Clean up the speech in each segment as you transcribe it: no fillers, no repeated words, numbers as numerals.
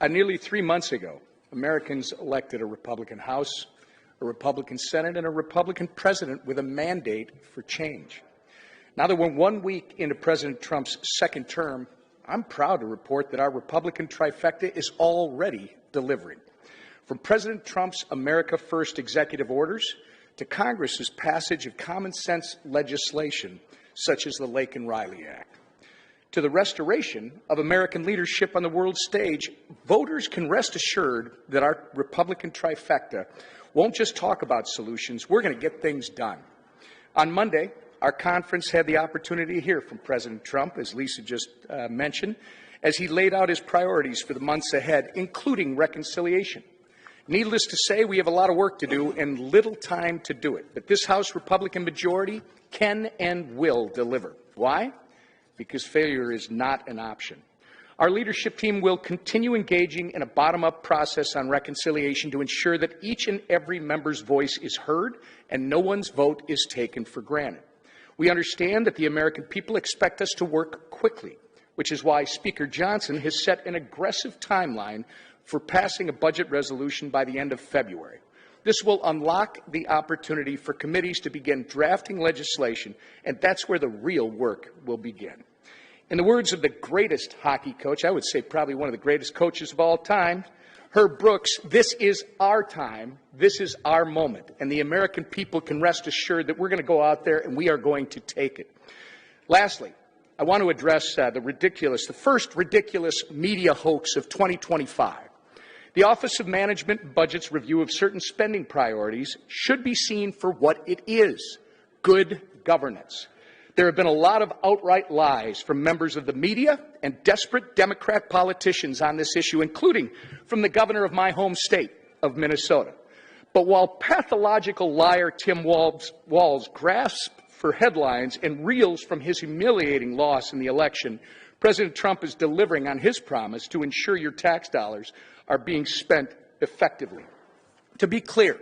Nearly 3 months ago, Americans elected a Republican House, a Republican Senate, and a Republican president with a mandate for change. Now that we're 1 week into President Trump's second term, I'm proud to report that our Republican trifecta is already delivering. From President Trump's America First executive orders to Congress's passage of common sense legislation such as the Lake and Riley Act, to the restoration of American leadership on the world stage, voters can rest assured that our Republican trifecta won't just talk about solutions, we're going to get things done. On Monday, our conference had the opportunity to hear from President Trump, as Lisa just mentioned, as he laid out his priorities for the months ahead, including reconciliation. Needless to say, we have a lot of work to do and little time to do it, but this House Republican majority can and will deliver. Why? Because failure is not an option. Our leadership team will continue engaging in a bottom-up process on reconciliation to ensure that each and every member's voice is heard and no one's vote is taken for granted. We understand that the American people expect us to work quickly, which is why Speaker Johnson has set an aggressive timeline for passing a budget resolution by the end of February. This will unlock the opportunity for committees to begin drafting legislation, and that's where the real work will begin. In the words of the greatest hockey coach, I would say probably one of the greatest coaches of all time, Herb Brooks, this is our time, this is our moment, and the American people can rest assured that we're going to go out there and we are going to take it. Lastly, I want to address the first ridiculous media hoax of 2025. The Office of Management and Budget's review of certain spending priorities should be seen for what it is: good governance. There have been a lot of outright lies from members of the media and desperate Democrat politicians on this issue, including from the governor of my home state of Minnesota. But while pathological liar Tim Walz grasps for headlines and reels from his humiliating loss in the election, President Trump is delivering on his promise to ensure your tax dollars are being spent effectively. To be clear,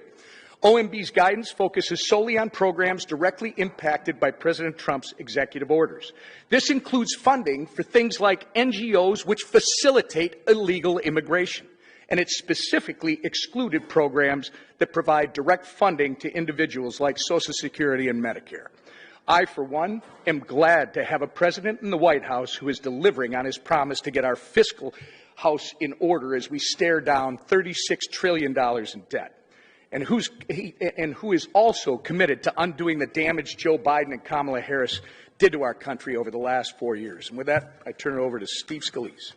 OMB's guidance focuses solely on programs directly impacted by President Trump's executive orders. This includes funding for things like NGOs which facilitate illegal immigration, and it specifically excluded programs that provide direct funding to individuals like Social Security and Medicare. I, for one, am glad to have a president in the White House who is delivering on his promise to get our fiscal house in order as we stare down $36 trillion in debt. And who is also committed to undoing the damage Joe Biden and Kamala Harris did to our country over the last 4 years. And with that, I turn it over to Steve Scalise.